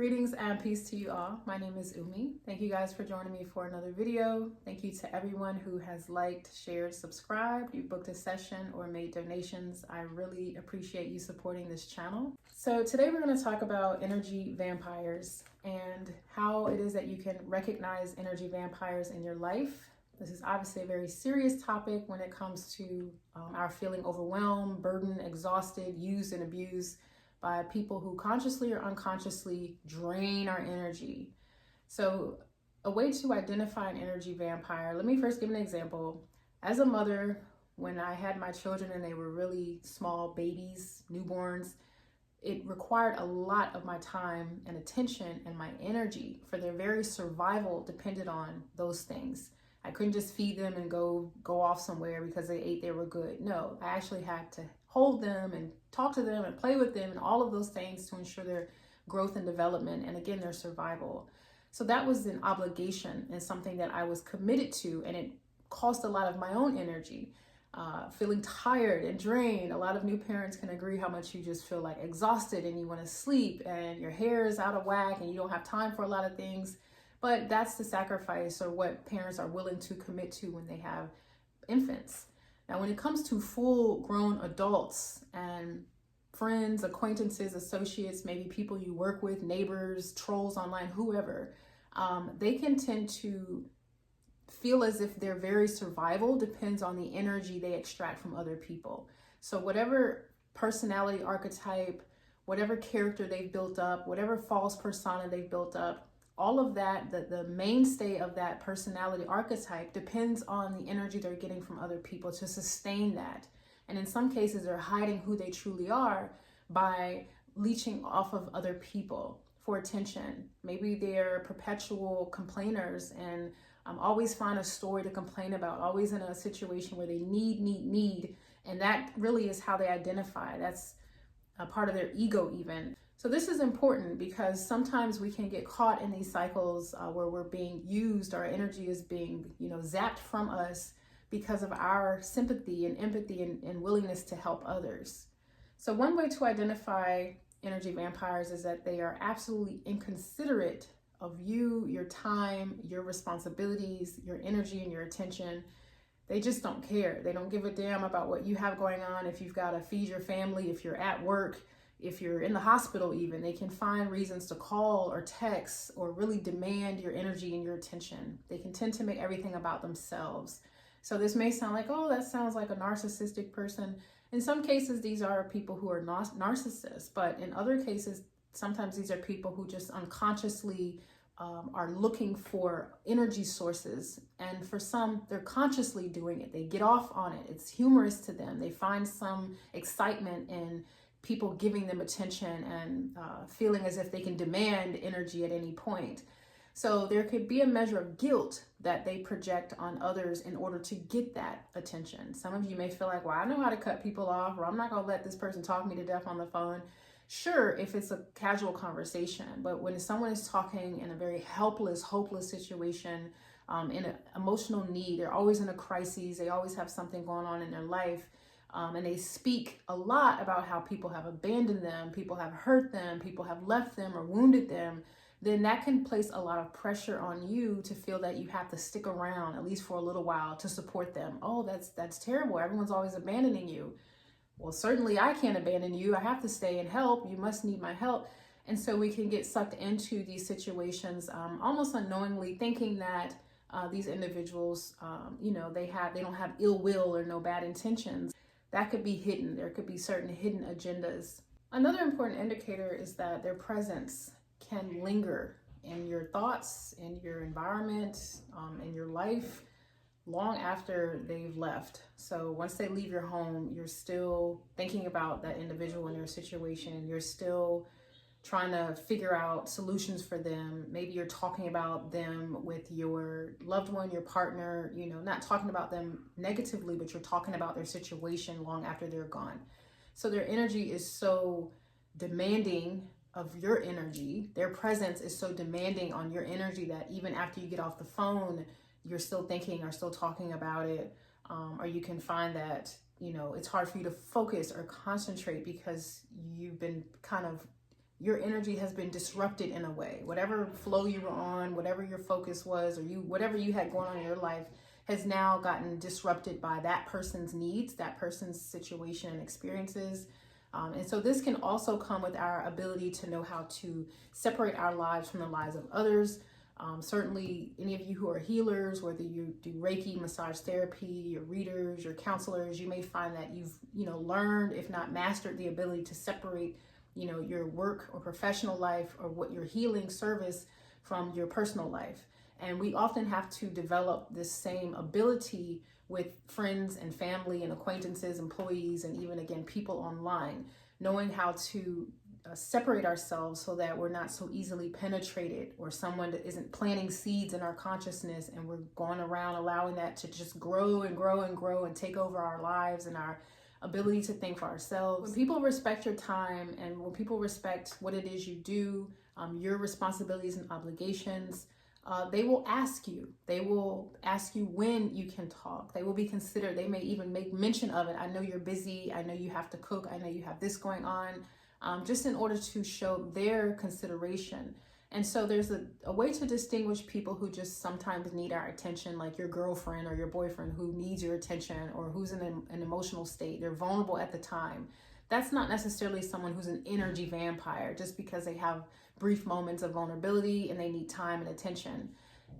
Greetings and peace to you all. My name is Umi. Thank you guys for joining me for another video. Thank you to everyone who has liked, shared, subscribed, you booked a session or made donations. I really appreciate you supporting this channel. So today we're going to talk about energy vampires and how it is that you can recognize energy vampires in your life. This is obviously a very serious topic when it comes to our feeling overwhelmed, burdened, exhausted, used and abused by people who consciously or unconsciously drain our energy. So a way to identify an energy vampire, let me first give an example. As a mother, when I had my children and they were really small babies, newborns, it required a lot of my time and attention and my energy, for their very survival depended on those things. I couldn't just feed them and go off somewhere because they ate, they were good. No, I actually had to hold them and talk to them and play with them and all of those things to ensure their growth and development and again, their survival. So that was an obligation and something that I was committed to, and it cost a lot of my own energy, feeling tired and drained. A lot of new parents can agree how much you just feel like exhausted and you want to sleep and your hair is out of whack and you don't have time for a lot of things. But that's the sacrifice or what parents are willing to commit to when they have infants. Now, when it comes to full-grown adults and friends, acquaintances, associates, maybe people you work with, neighbors, trolls online, whoever, they can tend to feel as if their very survival depends on the energy they extract from other people. So whatever personality archetype, whatever character they've built up, whatever false persona they've built up, all of that, the mainstay of that personality archetype depends on the energy they're getting from other people to sustain that. And in some cases, they're hiding who they truly are by leeching off of other people for attention. Maybe they're perpetual complainers and always find a story to complain about, always in a situation where they need. And that really is how they identify. That's a part of their ego even. So this is important because sometimes we can get caught in these cycles where we're being used, our energy is being, zapped from us because of our sympathy and empathy and willingness to help others. So one way to identify energy vampires is that they are absolutely inconsiderate of you, your time, your responsibilities, your energy, and your attention. They just don't care. They don't give a damn about what you have going on. If you've got to feed your family, if you're at work, if you're in the hospital even, they can find reasons to call or text or really demand your energy and your attention. They can tend to make everything about themselves. So this may sound like, oh, that sounds like a narcissistic person. In some cases, these are people who are narcissists, but in other cases, sometimes these are people who just unconsciously are looking for energy sources. And for some, they're consciously doing it. They get off on it. It's humorous to them. They find some excitement in people giving them attention and feeling as if they can demand energy at any point. So there could be a measure of guilt that they project on others in order to get that attention. Some of you may feel like, well, I know how to cut people off, or I'm not going to let this person talk me to death on the phone. Sure, if it's a casual conversation, but when someone is talking in a very helpless, hopeless situation, in an emotional need, they're always in a crisis, they always have something going on in their life, and they speak a lot about how people have abandoned them, people have hurt them, people have left them or wounded them, then that can place a lot of pressure on you to feel that you have to stick around at least for a little while to support them. Oh, that's terrible. Everyone's always abandoning you. Well, certainly I can't abandon you. I have to stay and help. You must need my help. And so we can get sucked into these situations almost unknowingly, thinking that these individuals, they don't have ill will or no bad intentions. That could be hidden. There could be certain hidden agendas. Another important indicator is that their presence can linger in your thoughts, in your environment, in your life, long after they've left. So once they leave your home, you're still thinking about that individual in your situation. You're still trying to figure out solutions for them. Maybe you're talking about them with your loved one, your partner, not talking about them negatively, but you're talking about their situation long after they're gone. So their energy is so demanding of your energy. Their presence is so demanding on your energy that even after you get off the phone, you're still thinking or still talking about it. Or you can find that, it's hard for you to focus or concentrate because you've been kind of your energy has been disrupted in a way. Whatever flow you were on, whatever your focus was, or whatever you had going on in your life has now gotten disrupted by that person's needs, that person's situation and experiences. And so this can also come with our ability to know how to separate our lives from the lives of others. Certainly, any of you who are healers, whether you do Reiki, massage therapy, your readers, your counselors, you may find that you've, learned, if not mastered, the ability to separate, your work or professional life or what your healing service from your personal life. And we often have to develop this same ability with friends and family and acquaintances, employees, and even, again, people online, knowing how to separate ourselves so that we're not so easily penetrated, or someone that isn't planting seeds in our consciousness and we're going around allowing that to just grow and grow and grow and take over our lives and our ability to think for ourselves. When people respect your time and when people respect what it is you do, your responsibilities and obligations, they will ask you. They will ask you when you can talk. They will be considered. They may even make mention of it. I know you're busy. I know you have to cook. I know you have this going on, just in order to show their consideration. And so there's a way to distinguish people who just sometimes need our attention, like your girlfriend or your boyfriend who needs your attention, or who's in an emotional state. They're vulnerable at the time. That's not necessarily someone who's an energy vampire just because they have brief moments of vulnerability and they need time and attention.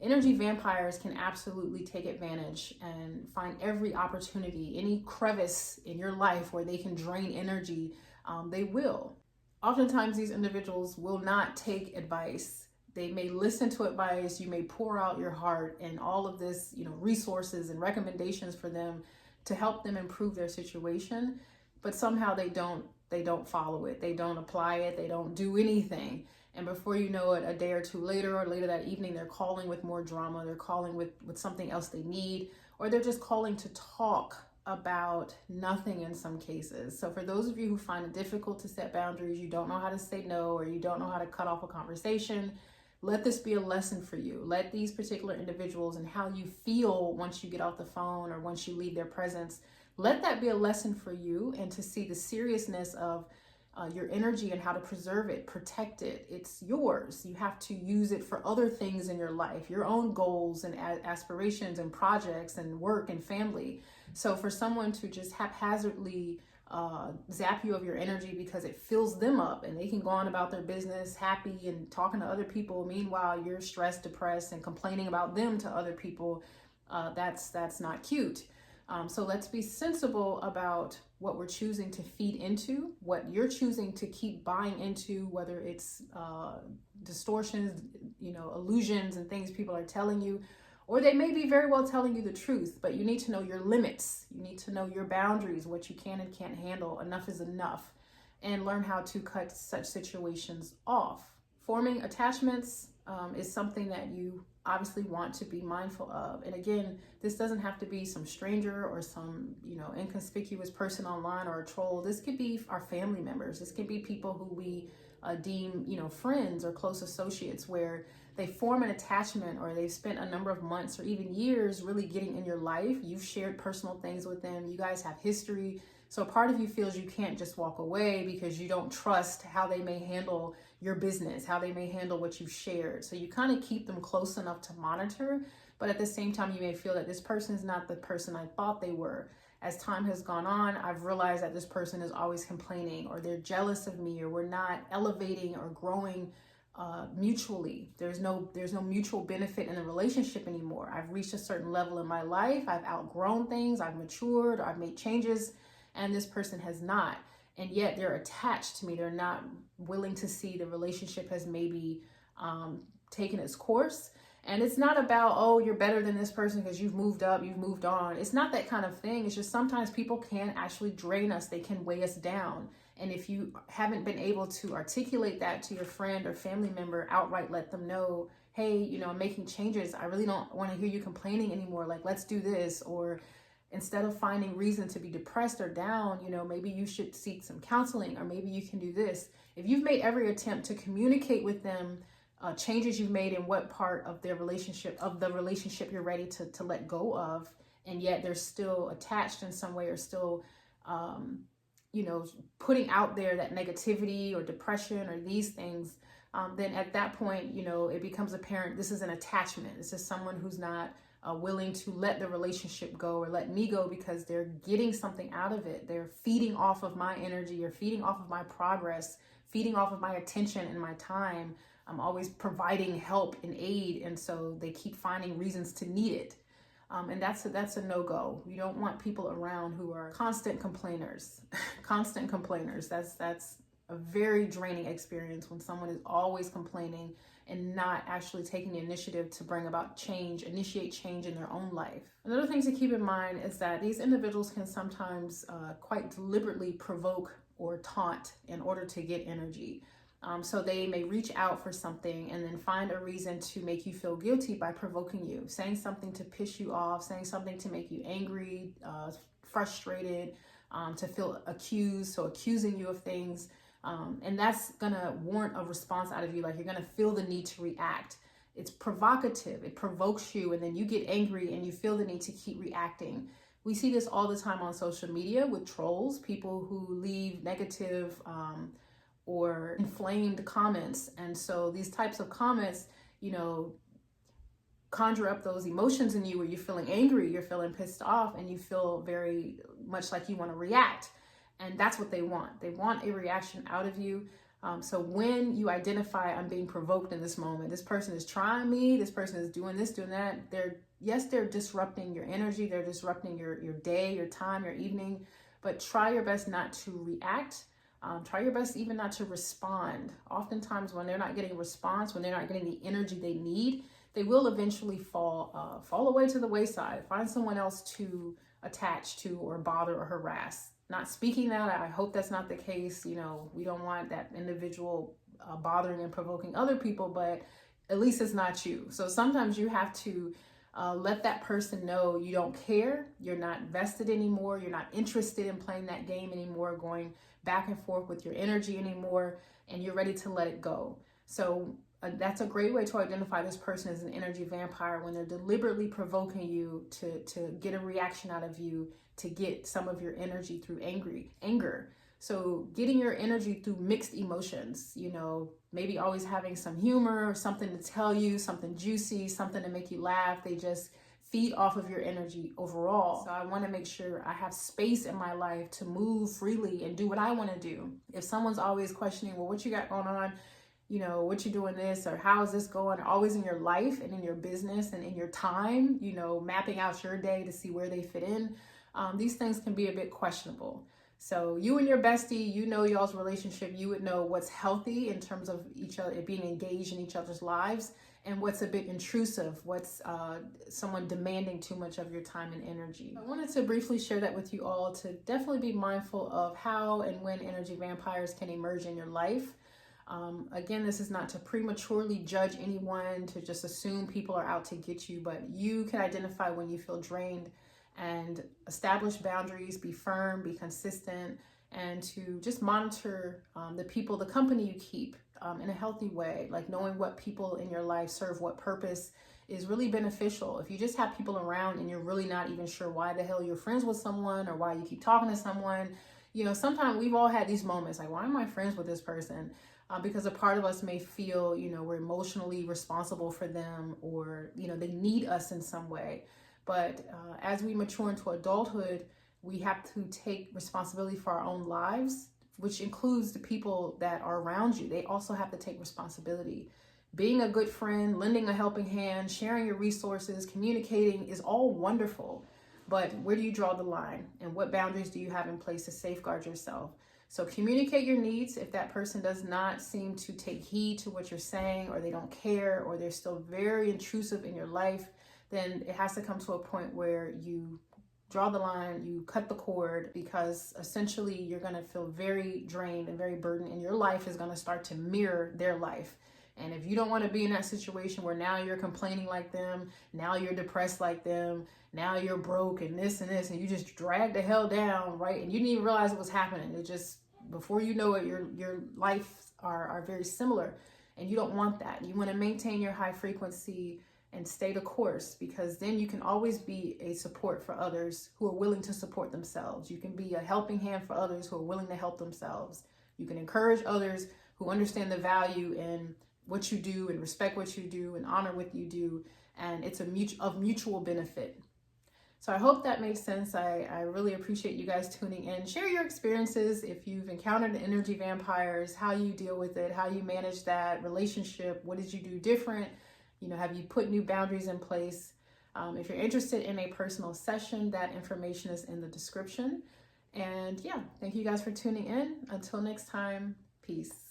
Energy vampires can absolutely take advantage and find every opportunity, any crevice in your life where they can drain energy, they will. Oftentimes these individuals will not take advice. They may listen to advice. You may pour out your heart and all of this, resources and recommendations for them to help them improve their situation, but somehow they don't follow it. They don't apply it. They don't do anything. And before you know it, a day or two later or later that evening, they're calling with more drama. They're calling with something else they need, or they're just calling to talk about nothing in some cases. So for those of you who find it difficult to set boundaries, you don't know how to say no, or you don't know how to cut off a conversation, let this be a lesson for you. Let these particular individuals and how you feel once you get off the phone or once you leave their presence, let that be a lesson for you, and to see the seriousness of your energy and how to preserve it, protect it. It's yours. You have to use it for other things in your life, your own goals and aspirations and projects and work and family. So for someone to just haphazardly zap you of your energy because it fills them up and they can go on about their business happy and talking to other people, meanwhile you're stressed, depressed, and complaining about them to other people, that's not cute. So let's be sensible about what we're choosing to feed into, what you're choosing to keep buying into, whether it's distortions, illusions and things people are telling you, or they may be very well telling you the truth, but you need to know your limits. You need to know your boundaries, what you can and can't handle. Enough is enough, and learn how to cut such situations off. Forming attachments is something that you obviously want to be mindful of. And again, this doesn't have to be some stranger or some, inconspicuous person online or a troll. This could be our family members. This could be people who we deem, friends or close associates, where they form an attachment or they've spent a number of months or even years really getting in your life. You've shared personal things with them. You guys have history. So part of you feels you can't just walk away because you don't trust how they may handle your business, how they may handle what you've shared. So you kind of keep them close enough to monitor, but at the same time, you may feel that this person is not the person I thought they were. As time has gone on, I've realized that this person is always complaining, or they're jealous of me, or we're not elevating or growing mutually. There's no mutual benefit in the relationship anymore. I've reached a certain level in my life. I've outgrown things. I've matured. I've made changes, and this person has not. And yet they're attached to me. They're not willing to see the relationship has maybe taken its course. And it's not about, oh, you're better than this person because you've moved up, you've moved on. It's not that kind of thing. It's just sometimes people can actually drain us. They can weigh us down. And if you haven't been able to articulate that to your friend or family member, outright let them know, hey, I'm making changes. I really don't want to hear you complaining anymore. Like, let's do this. Or instead of finding reason to be depressed or down, maybe you should seek some counseling, or maybe you can do this. If you've made every attempt to communicate with them changes you've made in what part of the relationship you're ready to let go of, and yet they're still attached in some way, or still putting out there that negativity or depression or these things, then at that point, it becomes apparent this is an attachment. This is someone who's not willing to let the relationship go or let me go because they're getting something out of it. They're feeding off of my energy or feeding off of my progress, feeding off of my attention and my time. I'm always providing help and aid, and so they keep finding reasons to need it. And that's a no-go. You don't want people around who are constant complainers. Constant complainers. That's a very draining experience when someone is always complaining and not actually taking the initiative to bring about change, initiate change in their own life. Another thing to keep in mind is that these individuals can sometimes quite deliberately provoke or taunt in order to get energy. So they may reach out for something and then find a reason to make you feel guilty by provoking you, saying something to piss you off, saying something to make you angry, frustrated, to feel accused, so accusing you of things. And that's gonna warrant a response out of you, like you're gonna feel the need to react. It's provocative, it provokes you, and then you get angry and you feel the need to keep reacting. We see this all the time on social media with trolls, people who leave negative or inflamed comments. And so these types of comments, conjure up those emotions in you where you're feeling angry, you're feeling pissed off, and you feel very much like you want to react. And that's what they want. They want a reaction out of you. So when you identify, I'm being provoked in this moment, this person is trying me, this person is doing this, doing that, they're disrupting your energy, they're disrupting your day, your time, your evening, but try your best not to react. Try your best even not to respond. Oftentimes when they're not getting a response, when they're not getting the energy they need, they will eventually fall away to the wayside. Find someone else to attach to or bother or harass. Not speaking that, I hope that's not the case. We don't want that individual bothering and provoking other people, but at least it's not you. So sometimes you have to let that person know you don't care, you're not vested anymore, you're not interested in playing that game anymore, going back and forth with your energy anymore, and you're ready to let it go. So that's a great way to identify this person as an energy vampire, when they're deliberately provoking you to get a reaction out of you, to get some of your energy through anger. So getting your energy through mixed emotions, maybe always having some humor or something to tell you, something juicy, something to make you laugh. They just feed off of your energy overall. So I want to make sure I have space in my life to move freely and do what I want to do. If someone's always questioning, well, what you got going on? What you doing this, or how is this going? Always in your life and in your business and in your time, mapping out your day to see where they fit in. These things can be a bit questionable. So you and your bestie, y'all's relationship, you would know what's healthy in terms of each other, being engaged in each other's lives, and what's a bit intrusive, what's someone demanding too much of your time and energy. I wanted to briefly share that with you all, to definitely be mindful of how and when energy vampires can emerge in your life. Again, this is not to prematurely judge anyone, to just assume people are out to get you, but you can identify when you feel drained and establish boundaries, be firm, be consistent, and to just monitor the company you keep in a healthy way. Like knowing what people in your life serve what purpose is really beneficial. If you just have people around and you're really not even sure why the hell you're friends with someone or why you keep talking to someone, sometimes we've all had these moments like, why am I friends with this person? Because a part of us may feel, we're emotionally responsible for them, or, they need us in some way. But as we mature into adulthood, we have to take responsibility for our own lives, which includes the people that are around you. They also have to take responsibility. Being a good friend, lending a helping hand, sharing your resources, communicating is all wonderful. But where do you draw the line? And what boundaries do you have in place to safeguard yourself? So communicate your needs. If that person does not seem to take heed to what you're saying, or they don't care, or they're still very intrusive in your life, then it has to come to a point where you draw the line, you cut the cord, because essentially you're going to feel very drained and very burdened, and your life is going to start to mirror their life. And if you don't want to be in that situation where now you're complaining like them, now you're depressed like them, now you're broke and this, and you just drag the hell down, right? And you didn't even realize it was happening. It just, before you know it, your lives are very similar, and you don't want that. You want to maintain your high frequency and stay the course, because then you can always be a support for others who are willing to support themselves. You can be a helping hand for others who are willing to help themselves. You can encourage others who understand the value in what you do and respect what you do and honor what you do. And it's of mutual benefit. So I hope that makes sense. I really appreciate you guys tuning in. Share your experiences if you've encountered energy vampires, how you deal with it, how you manage that relationship. What did you do different? You know, have you put new boundaries in place? If you're interested in a personal session, that information is in the description. And yeah, thank you guys for tuning in. Until next time, peace.